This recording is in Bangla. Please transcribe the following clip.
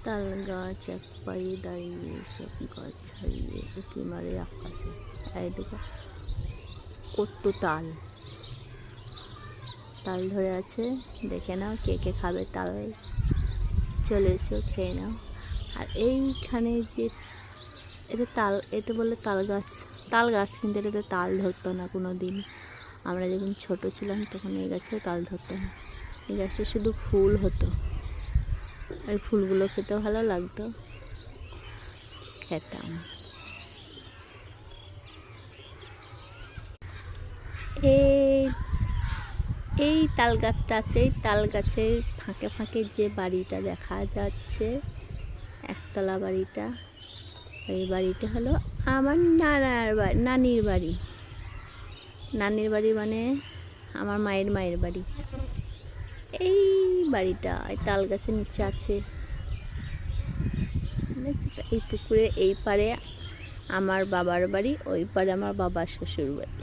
তাল গাছ এক পায়ে দাঁড়িয়ে সব গাছ ছাড়িয়ে উঁকি মারে আকাশে। এইদিকে কত তাল তাল ধরে আছে, দেখে নাও কে কে খাবে তাল, চলে এসো খেয়ে নাও। আর এইখানে যে এটা বলে তাল গাছ, কিন্তু এটাতে তাল ধরতো না কোনো দিন। আমরা যখন ছোট ছিলাম তখন এই গাছেও তাল ধরতো না, এই গাছটা শুধু ফুল হতো। আর ফুলগুলো খেতে ভালো লাগতো, খেতাম। এই তাল গাছটা আছে, এই তাল গাছের ফাঁকে ফাঁকে যে বাড়িটা দেখা যাচ্ছে, একতলা বাড়িটা, ওই বাড়িটা হলো আমার নানির বাড়ি। নানির বাড়ি মানে আমার মায়ের বাড়ি। এই বাড়িটা এই তাল গাছের নিচে আছে। এই পুকুরে এই পারে আমার বাবার বাড়ি, ওই পারে আমার বাবার শ্বশুর বাড়ি।